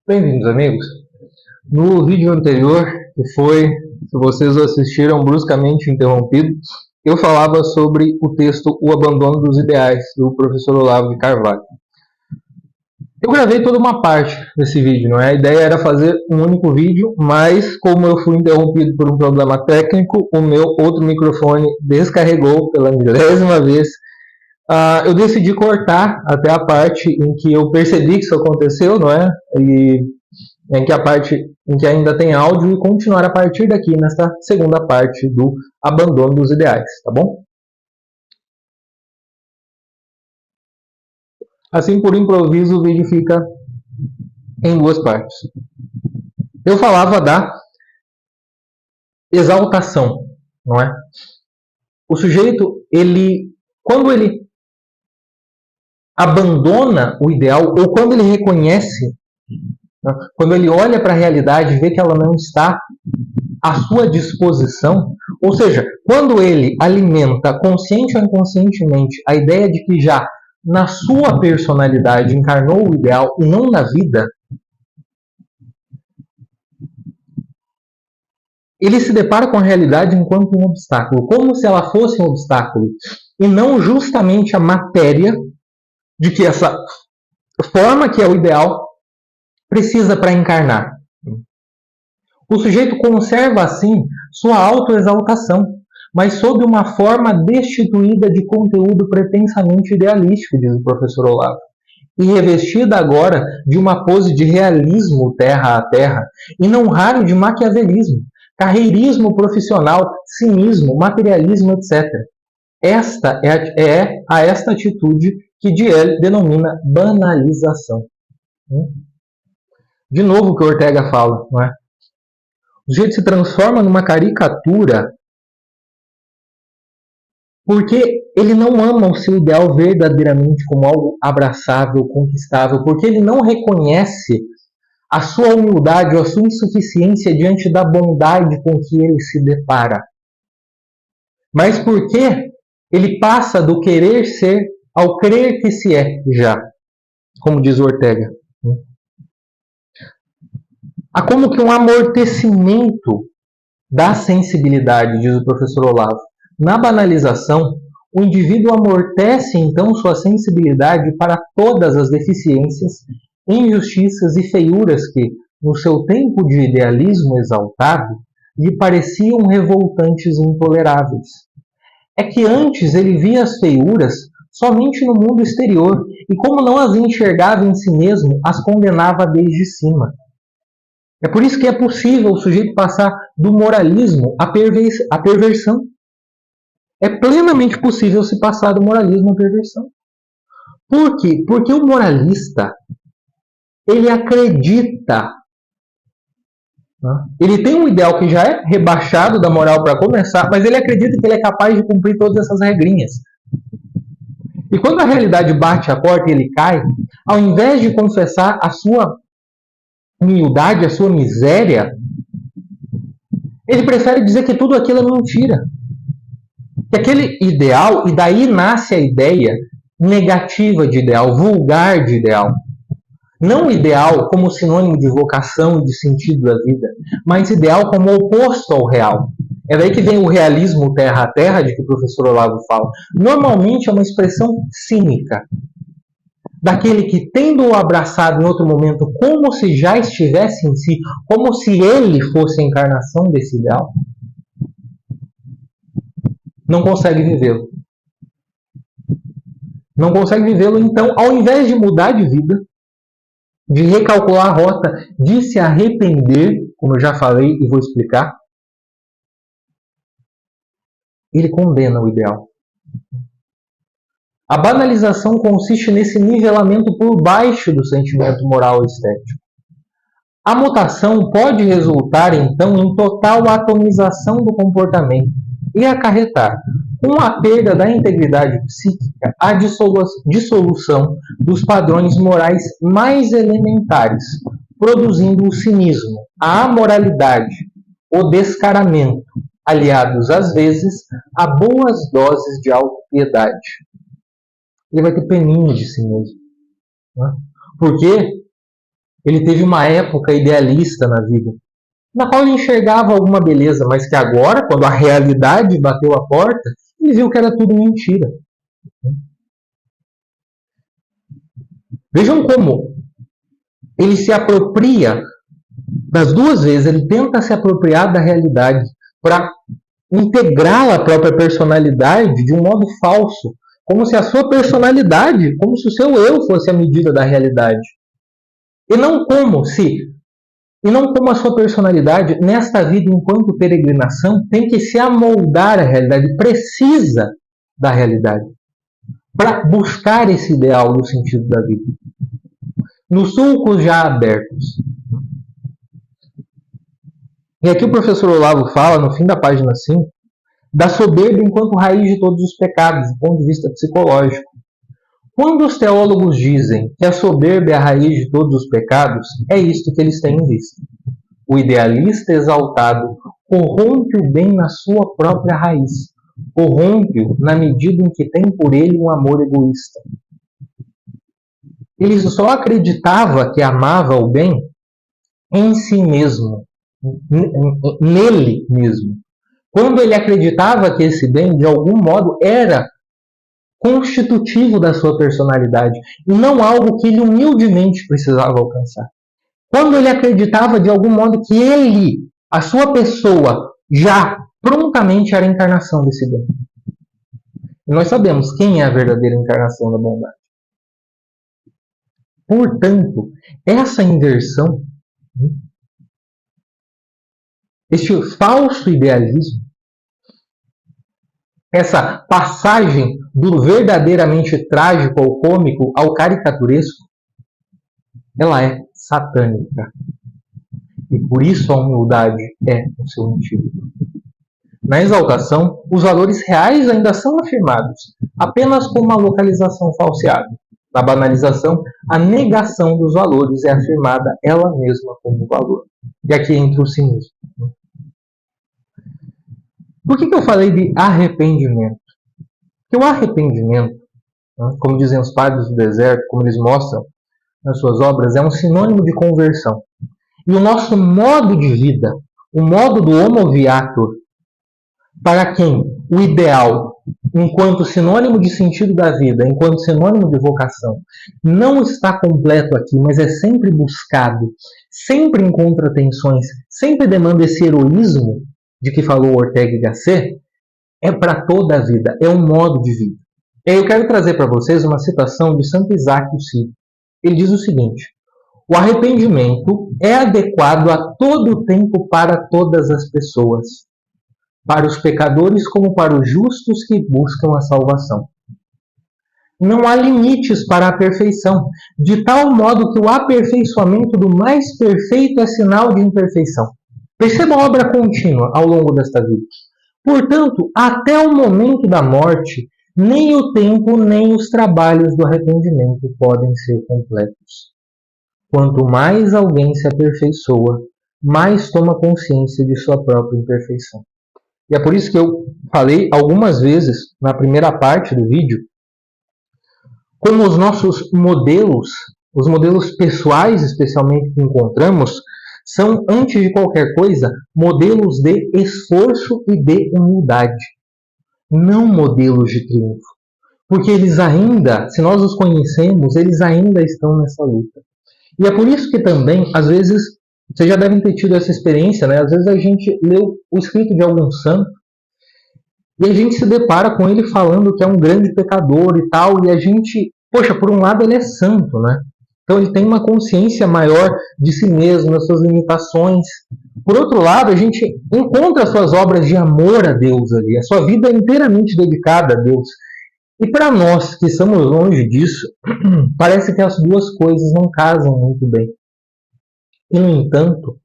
Bem-vindos, amigos. No vídeo anterior, que foi, se vocês assistiram, bruscamente interrompido, eu falava sobre o texto O Abandono dos Ideais, do professor Olavo de Carvalho. Eu gravei toda uma parte desse vídeo, não é? A ideia era fazer um único vídeo, mas como eu fui interrompido por um problema técnico, o meu outro microfone descarregou pela 10ª vez. Eu decidi cortar até a parte em que eu percebi que isso aconteceu, não é? E em que a parte em que ainda tem áudio e continuar a partir daqui nesta segunda parte do abandono dos ideais, tá bom? Assim, por improviso, o vídeo fica em duas partes. Eu falava da exaltação, não é? O sujeito, quando ele abandona o ideal, ou quando ele reconhece, quando ele olha para a realidade e vê que ela não está à sua disposição, ou seja, quando ele alimenta consciente ou inconscientemente a ideia de que já na sua personalidade encarnou o ideal e não na vida, ele se depara com a realidade enquanto um obstáculo, como se ela fosse um obstáculo, e não justamente a matéria de que essa forma que é o ideal precisa para encarnar. O sujeito conserva, assim, sua autoexaltação, mas sob uma forma destituída de conteúdo pretensamente idealístico, diz o professor Olavo, e revestida agora de uma pose de realismo terra a terra, e não raro de maquiavelismo, carreirismo profissional, cinismo, materialismo, etc. Esta é esta atitude que Diel denomina banalização. De novo o que Ortega fala, não é? O sujeito se transforma numa caricatura porque ele não ama o seu ideal verdadeiramente como algo abraçável, conquistável, porque ele não reconhece a sua humildade ou a sua insuficiência diante da bondade com que ele se depara. Mas porque ele passa do querer ser ao crer que se é já, como diz Ortega. Há como que um amortecimento da sensibilidade, diz o professor Olavo. Na banalização, o indivíduo amortece então sua sensibilidade para todas as deficiências, injustiças e feiuras que, no seu tempo de idealismo exaltado, lhe pareciam revoltantes e intoleráveis. É que antes ele via as feiuras somente no mundo exterior e, como não as enxergava em si mesmo, as condenava desde cima. É por isso que é possível o sujeito passar do moralismo à perversão. É plenamente possível se passar do moralismo à perversão. Por quê? Porque o moralista, ele acredita. Ele tem um ideal que já é rebaixado da moral para começar, mas ele acredita que ele é capaz de cumprir todas essas regrinhas. E quando a realidade bate a porta e ele cai, ao invés de confessar a sua humildade, a sua miséria, ele prefere dizer que tudo aquilo é mentira. Que aquele ideal, e daí nasce a ideia negativa de ideal, vulgar de ideal. Não ideal como sinônimo de vocação e de sentido da vida, mas ideal como oposto ao real. É daí que vem o realismo terra a terra, de que o professor Olavo fala. Normalmente é uma expressão cínica, daquele que, tendo-o abraçado em outro momento, como se já estivesse em si, como se ele fosse a encarnação desse ideal, não consegue vivê-lo. Não consegue vivê-lo, então, ao invés de mudar de vida, de recalcular a rota, de se arrepender, como eu já falei e vou explicar, ele condena o ideal. A banalização consiste nesse nivelamento por baixo do sentimento moral e estético. A mutação pode resultar, então, em total atomização do comportamento e acarretar, com a perda da integridade psíquica, a dissolução dos padrões morais mais elementares, produzindo o cinismo, a amoralidade, o descaramento, aliados, às vezes, a boas doses de autopiedade. Ele vai ter peninha de si mesmo. Né? Por quê? Ele teve uma época idealista na vida, na qual ele enxergava alguma beleza, mas que agora, quando a realidade bateu a porta, ele viu que era tudo mentira. Vejam como ele se apropria das duas vezes, ele tenta se apropriar da realidade para integrá-la à própria personalidade de um modo falso, como se a sua personalidade, como se o seu eu fosse a medida da realidade. E não como a sua personalidade, nesta vida, enquanto peregrinação, tem que se amoldar à realidade, precisa da realidade, para buscar esse ideal e o sentido da vida. Nos sulcos já abertos. E aqui o professor Olavo fala, no fim da página 5, da soberba enquanto raiz de todos os pecados, do ponto de vista psicológico. Quando os teólogos dizem que a soberba é a raiz de todos os pecados, é isto que eles têm em vista. O idealista exaltado corrompe o bem na sua própria raiz, corrompe-o na medida em que tem por ele um amor egoísta. Ele só acreditava que amava o bem em si mesmo, nele mesmo. Quando ele acreditava que esse bem, de algum modo, era constitutivo da sua personalidade e não algo que ele humildemente precisava alcançar. Quando ele acreditava, de algum modo, que ele, a sua pessoa, já prontamente era a encarnação desse bem. E nós sabemos quem é a verdadeira encarnação da bondade. Portanto, essa inversão, este falso idealismo, essa passagem do verdadeiramente trágico ao cômico ao caricaturesco, ela é satânica. E por isso a humildade é o seu antídoto. Na exaltação, os valores reais ainda são afirmados, apenas com uma localização falseada. Na banalização, a negação dos valores é afirmada ela mesma como valor. E aqui entra o cinismo. Por que eu falei de arrependimento? Porque o arrependimento, como dizem os padres do deserto, como eles mostram nas suas obras, é um sinônimo de conversão. E o nosso modo de vida, o modo do homo viator, para quem o ideal, enquanto sinônimo de sentido da vida, enquanto sinônimo de vocação, não está completo aqui, mas é sempre buscado, sempre encontra tensões, sempre demanda esse heroísmo de que falou Ortega y Gasset, é para toda a vida, é um modo de vida. E aí eu quero trazer para vocês uma citação de Santo Isaac o Ciro. Ele diz o seguinte: o arrependimento é adequado a todo o tempo para todas as pessoas, para os pecadores como para os justos que buscam a salvação. Não há limites para a perfeição, de tal modo que o aperfeiçoamento do mais perfeito é sinal de imperfeição. Perceba a obra contínua ao longo desta vida. Portanto, até o momento da morte, nem o tempo nem os trabalhos do arrependimento podem ser completos. Quanto mais alguém se aperfeiçoa, mais toma consciência de sua própria imperfeição. E é por isso que eu falei algumas vezes na primeira parte do vídeo, como os nossos modelos, os modelos pessoais especialmente que encontramos, são, antes de qualquer coisa, modelos de esforço e de humildade, não modelos de triunfo. Porque eles ainda, se nós os conhecemos, eles ainda estão nessa luta. E é por isso que também, às vezes, vocês já devem ter tido essa experiência, né? Às vezes a gente lê o escrito de algum santo e a gente se depara com ele falando que é um grande pecador e tal, e a gente, poxa, por um lado ele é santo, né? Então ele tem uma consciência maior de si mesmo, das suas limitações. Por outro lado, a gente encontra as suas obras de amor a Deus ali, a sua vida inteiramente dedicada a Deus. E para nós que estamos longe disso, parece que as duas coisas não casam muito bem. E, no entanto,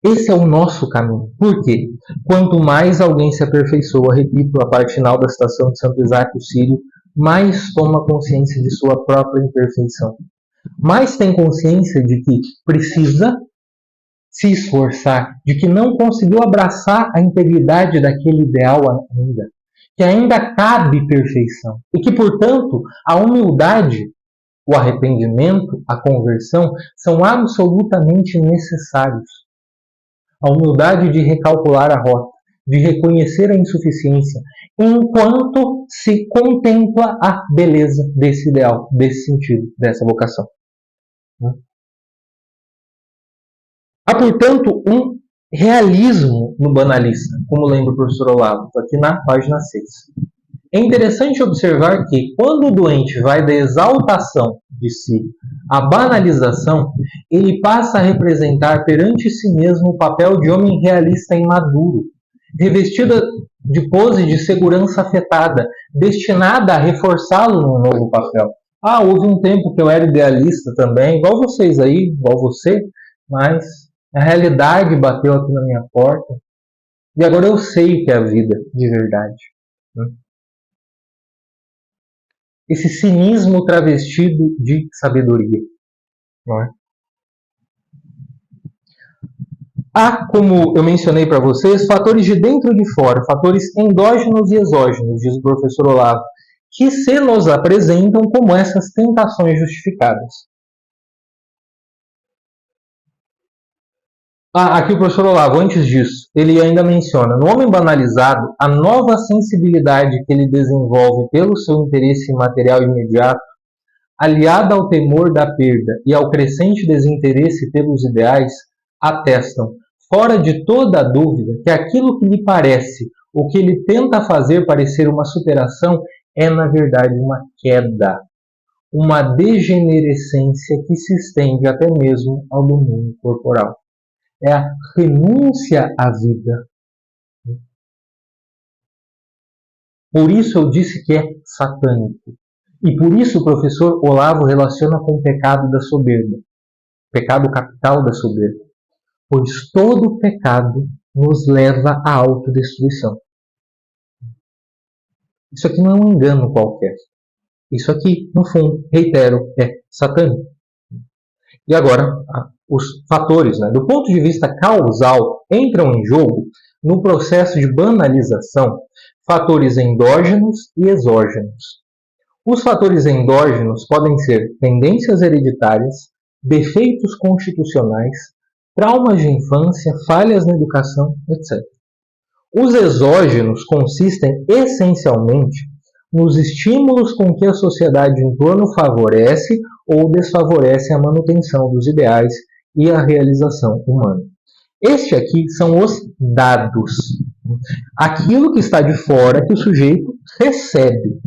esse é o nosso caminho. Por quê? Quanto mais alguém se aperfeiçoa, repito a parte final da citação de Santo Isaac o Sírio, mais toma consciência de sua própria imperfeição. Mais tem consciência de que precisa se esforçar, de que não conseguiu abraçar a integridade daquele ideal ainda, que ainda cabe perfeição. E que, portanto, a humildade o arrependimento, a conversão, são absolutamente necessários. A humildade de recalcular a rota, de reconhecer a insuficiência, enquanto se contempla a beleza desse ideal, desse sentido, dessa vocação. Há, portanto, um realismo no banalista, como lembra o professor Olavo, aqui na página 6. É interessante observar que, quando o doente vai da exaltação de si à banalização, ele passa a representar perante si mesmo o papel de homem realista e maduro, revestida de pose de segurança afetada, destinada a reforçá-lo num novo papel. Houve um tempo que eu era idealista também, igual vocês aí, igual você, mas a realidade bateu aqui na minha porta e agora eu sei o que é a vida de verdade. Esse cinismo travestido de sabedoria. Não é? Há, como eu mencionei para vocês, fatores de dentro e de fora, fatores endógenos e exógenos, diz o professor Olavo, que se nos apresentam como essas tentações justificadas. Aqui o professor Olavo, antes disso, ele ainda menciona, no homem banalizado, a nova sensibilidade que ele desenvolve pelo seu interesse material imediato, aliada ao temor da perda e ao crescente desinteresse pelos ideais, atestam, fora de toda a dúvida, que aquilo que lhe parece, o que ele tenta fazer parecer uma superação, é na verdade uma queda, uma degenerescência que se estende até mesmo ao domínio corporal. É a renúncia à vida. Por isso eu disse que é satânico. E por isso o professor Olavo relaciona com o pecado da soberba. Pecado capital da soberba. Pois todo pecado nos leva à autodestruição. Isso aqui não é um engano qualquer. Isso aqui, no fundo, reitero, é satânico. E agora, os fatores, do ponto de vista causal, entram em jogo, no processo de banalização, fatores endógenos e exógenos. Os fatores endógenos podem ser tendências hereditárias, defeitos constitucionais, traumas de infância, falhas na educação, etc. Os exógenos consistem essencialmente nos estímulos com que a sociedade em torno favorece ou desfavorece a manutenção dos ideais e a realização humana. Este aqui são os dados. Aquilo que está de fora que o sujeito recebe.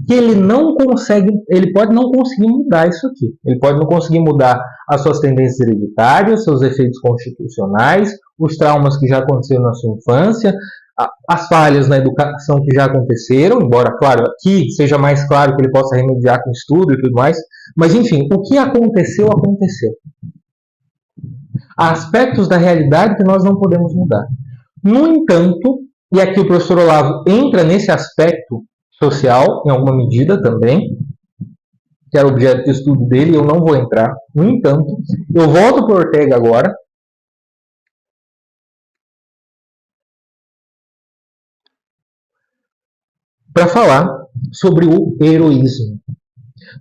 Que ele não consegue, ele pode não conseguir mudar isso aqui. Ele pode não conseguir mudar as suas tendências hereditárias, seus efeitos constitucionais, os traumas que já aconteceram na sua infância, as falhas na educação que já aconteceram, embora, claro, aqui seja mais claro que ele possa remediar com estudo e tudo mais, mas, enfim, o que aconteceu, aconteceu. Há aspectos da realidade que nós não podemos mudar. No entanto, e aqui o professor Olavo entra nesse aspecto social, em alguma medida também, que era objeto de estudo dele, eu não vou entrar. No entanto, eu volto para o Ortega agora, para falar sobre o heroísmo.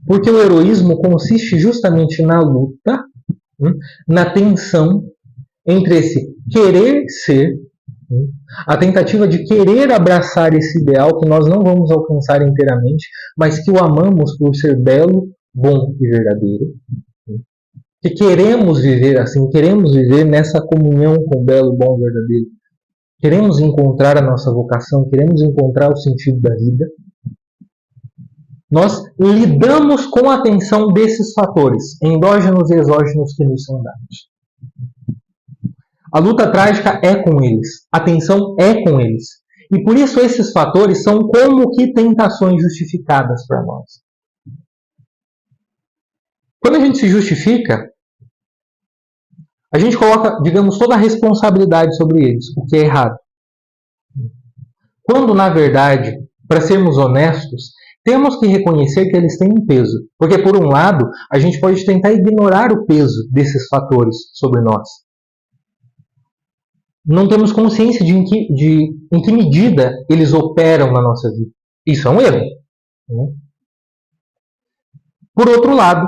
Porque o heroísmo consiste justamente na luta, na tensão entre esse querer ser, a tentativa de querer abraçar esse ideal que nós não vamos alcançar inteiramente, mas que o amamos por ser belo, bom e verdadeiro. Que queremos viver assim, queremos viver nessa comunhão com o belo, bom e verdadeiro. Queremos encontrar a nossa vocação, queremos encontrar o sentido da vida. Nós lidamos com a tensão desses fatores, endógenos e exógenos que nos são dados. A luta trágica é com eles, a tensão é com eles. E por isso esses fatores são como que tentações justificadas para nós. Quando a gente se justifica, a gente coloca, digamos, toda a responsabilidade sobre eles, o que é errado. Quando, na verdade, para sermos honestos, temos que reconhecer que eles têm um peso. Porque, por um lado, a gente pode tentar ignorar o peso desses fatores sobre nós. Não temos consciência de em que medida eles operam na nossa vida. Isso é um erro. Por outro lado,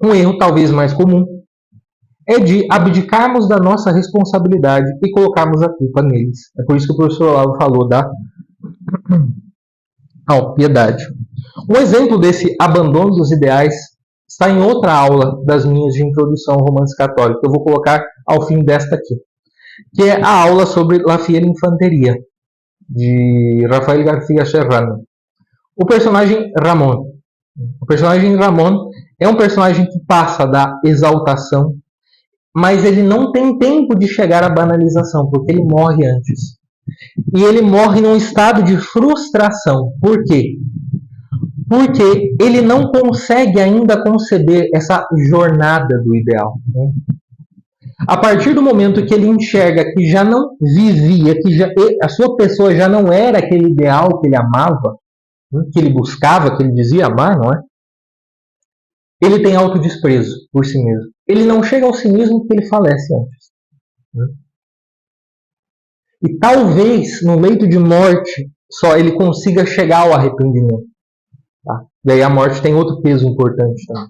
um erro talvez mais comum é de abdicarmos da nossa responsabilidade e colocarmos a culpa neles. É por isso que o professor Olavo falou da piedade. Um exemplo desse abandono dos ideais está em outra aula das minhas de introdução ao romance católico. Eu vou colocar ao fim desta aqui, que é a aula sobre La Fiel Infanteria, de Rafael García Serrano. O personagem Ramon. O personagem Ramon é um personagem que passa da exaltação, mas ele não tem tempo de chegar à banalização, porque ele morre antes. E ele morre num estado de frustração. Por quê? Porque ele não consegue ainda conceber essa jornada do ideal. A partir do momento que ele enxerga que já não vivia, que a sua pessoa já não era aquele ideal que ele amava, que ele buscava, que ele dizia amar, não é? Ele tem autodesprezo por si mesmo. Ele não chega ao cinismo porque ele falece antes. E talvez no leito de morte só ele consiga chegar ao arrependimento. Tá? Daí a morte tem outro peso importante também.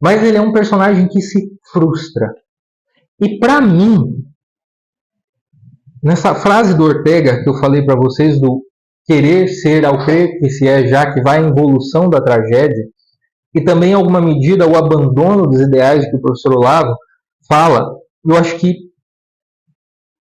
Mas ele é um personagem que se frustra. E para mim, nessa frase do Ortega que eu falei para vocês, do querer ser ao crer que se é, já que vai em evolução da tragédia, e também em alguma medida o abandono dos ideais que o professor Olavo fala, eu acho que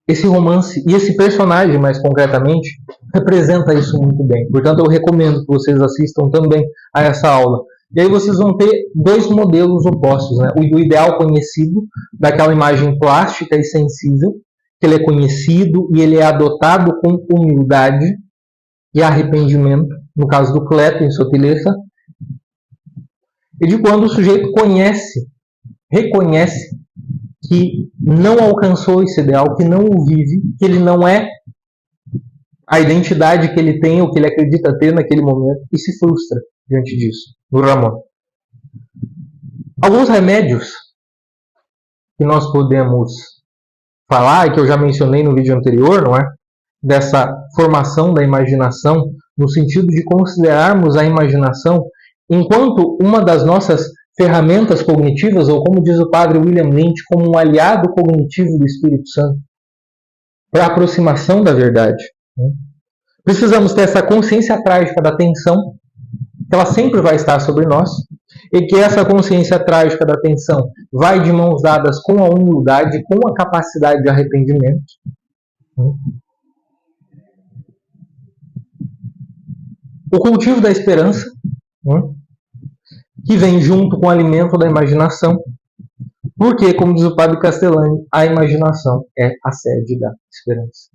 esse romance, e esse personagem mais concretamente, representa isso muito bem. Portanto, eu recomendo que vocês assistam também a essa aula. E aí vocês vão ter dois modelos opostos, né? O ideal conhecido, daquela imagem plástica e sensível, que ele é conhecido e ele é adotado com humildade e arrependimento, no caso do Cleto em Sotileza, e de quando o sujeito reconhece que não alcançou esse ideal, que não o vive, que ele não é a identidade que ele tem ou que ele acredita ter naquele momento e se frustra diante disso, no Ramon. Alguns remédios que nós podemos falar, e que eu já mencionei no vídeo anterior, não é? Dessa formação da imaginação, no sentido de considerarmos a imaginação enquanto uma das nossas ferramentas cognitivas, ou como diz o padre William Lynch, como um aliado cognitivo do Espírito Santo, para a aproximação da verdade. Precisamos ter essa consciência trágica da tensão, que ela sempre vai estar sobre nós, e que essa consciência trágica da tensão vai de mãos dadas com a humildade, com a capacidade de arrependimento. O cultivo da esperança, que vem junto com o alimento da imaginação, porque, como diz o padre Castellani, a imaginação é a sede da esperança.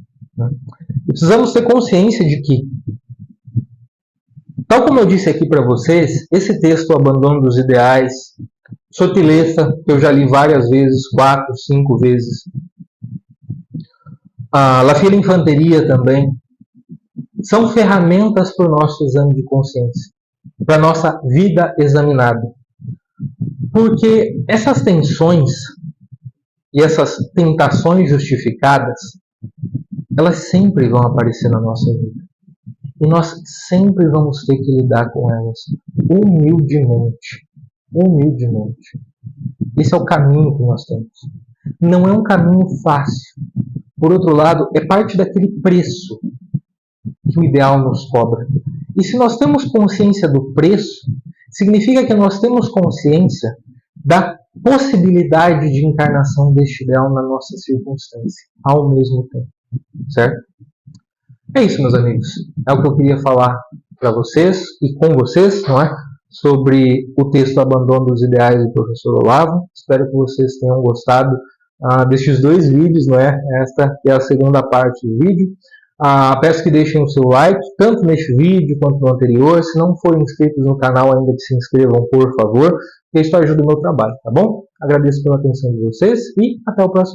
E precisamos ter consciência de que, tal como eu disse aqui para vocês, esse texto, O Abandono dos Ideais, Sotileza, que eu já li várias vezes, 4, 5 vezes, a La Fiel Infanteria também, são ferramentas para o nosso exame de consciência, para a nossa vida examinada. Porque essas tensões e essas tentações justificadas, elas sempre vão aparecer na nossa vida. E nós sempre vamos ter que lidar com elas humildemente. Humildemente. Esse é o caminho que nós temos. Não é um caminho fácil. Por outro lado, é parte daquele preço que o ideal nos cobra. E se nós temos consciência do preço, significa que nós temos consciência da possibilidade de encarnação deste ideal na nossa circunstância, ao mesmo tempo. Certo? É isso, meus amigos. É o que eu queria falar para vocês e com vocês, não é? Sobre o texto Abandono dos Ideais do professor Olavo. Espero que vocês tenham gostado destes dois vídeos, não é? Esta é a segunda parte do vídeo. Peço que deixem o seu like, tanto neste vídeo quanto no anterior. Se não forem inscritos no canal ainda, que se inscrevam, por favor, porque isso ajuda o meu trabalho, tá bom? Agradeço pela atenção de vocês e até o próximo.